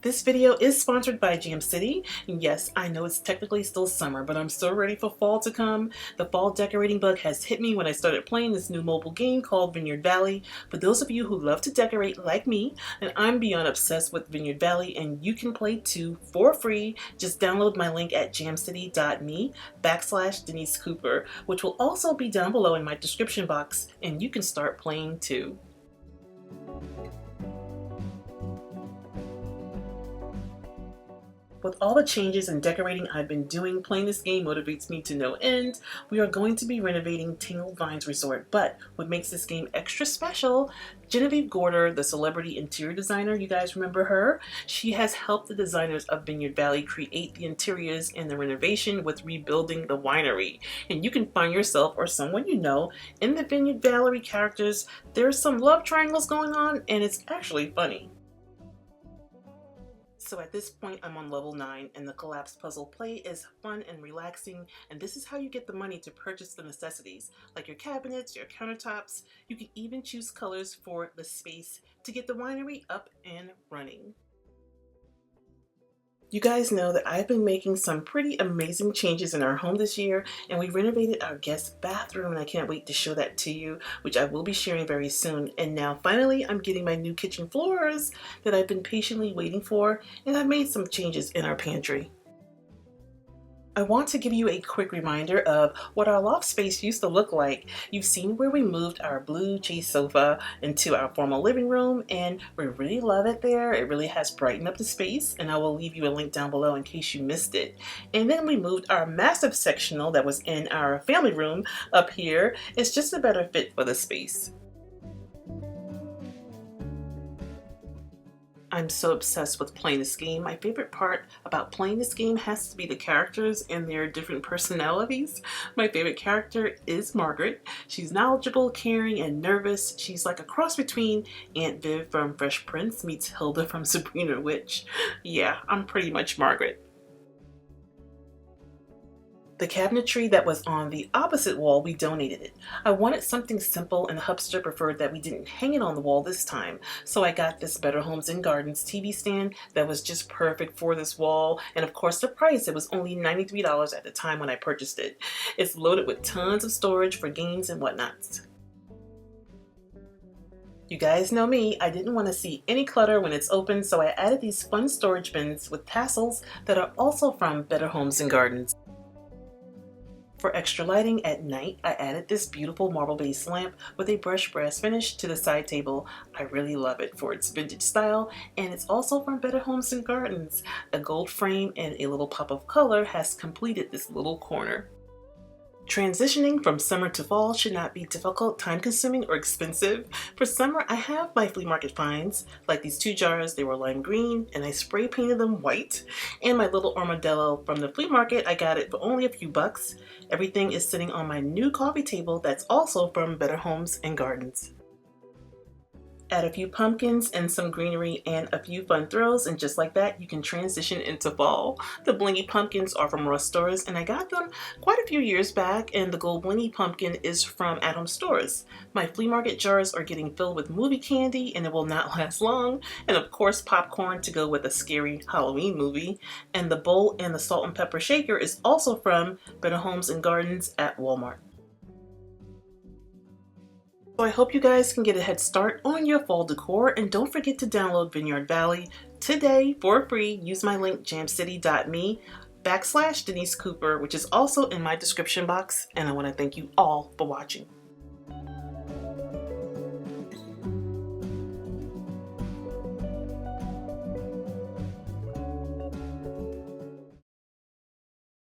This video is sponsored by Jam City. And yes, I know it's technically still summer, but I'm so ready for fall to come. The fall decorating bug has hit me when I started playing this new mobile game called Vineyard Valley. For those of you who love to decorate like me, and I'm beyond obsessed with Vineyard Valley, and you can play too for free. Just download my link at jamcity.me/Denise Cooper, which will also be down below in my description box, and you can start playing too. With all the changes and decorating I've been doing, playing this game motivates me to no end. We are going to be renovating Tangled Vines Resort, but what makes this game extra special, Genevieve Gorder, the celebrity interior designer, you guys remember her? She has helped the designers of Vineyard Valley create the interiors and the renovation with rebuilding the winery. And you can find yourself or someone you know in the Vineyard Valley characters. There's some love triangles going on, and it's actually funny. So at this point, I'm on level 9, and the collapse puzzle play is fun and relaxing, and this is how you get the money to purchase the necessities, like your cabinets, your countertops. You can even choose colors for the space to get the winery up and running. You guys know that I've been making some pretty amazing changes in our home this year, and we renovated our guest bathroom, and I can't wait to show that to you, which I will be sharing very soon. And now finally I'm getting my new kitchen floors that I've been patiently waiting for, and I've made some changes in our pantry. I want to give you a quick reminder of what our loft space used to look like. You've seen where we moved our blue chase sofa into our formal living room, and we really love it there. It really has brightened up the space, and I will leave you a link down below in case you missed it. And then we moved our massive sectional that was in our family room up here. It's just a better fit for the space. I'm so obsessed with playing this game. My favorite part about playing this game has to be the characters and their different personalities. My favorite character is Margaret. She's knowledgeable, caring, and nervous. She's like a cross between Aunt Viv from Fresh Prince meets Hilda from Sabrina Witch. Yeah, I'm pretty much Margaret. The cabinetry that was on the opposite wall, we donated it. I wanted something simple, and the hubster preferred that we didn't hang it on the wall this time. So I got this Better Homes and Gardens TV stand that was just perfect for this wall. And of course the price, it was only $93 at the time when I purchased it. It's loaded with tons of storage for games and whatnots. You guys know me, I didn't want to see any clutter when it's open, so I added these fun storage bins with tassels that are also from Better Homes and Gardens. For extra lighting at night, I added this beautiful marble-based lamp with a brushed brass finish to the side table. I really love it for its vintage style, and it's also from Better Homes and Gardens. A gold frame and a little pop of color has completed this little corner. Transitioning from summer to fall should not be difficult, time-consuming, or expensive. For summer, I have my flea market finds, like these 2 jars. They were lime green, and I spray painted them white. And my little armadillo from the flea market, I got it for only a few bucks. Everything is sitting on my new coffee table that's also from Better Homes and Gardens. Add a few pumpkins and some greenery and a few fun throws, and just like that you can transition into fall. The blingy pumpkins are from Ross Stores, and I got them quite a few years back, and the gold blingy pumpkin is from Adams Stores. My flea market jars are getting filled with movie candy, and it will not last long, and of course popcorn to go with a scary Halloween movie. And the bowl and the salt and pepper shaker is also from Better Homes and Gardens at Walmart. So I hope you guys can get a head start on your fall decor, and don't forget to download Vineyard Valley today for free. Use my link jamcity.me/Denise Cooper, which is also in my description box, and I want to thank you all for watching.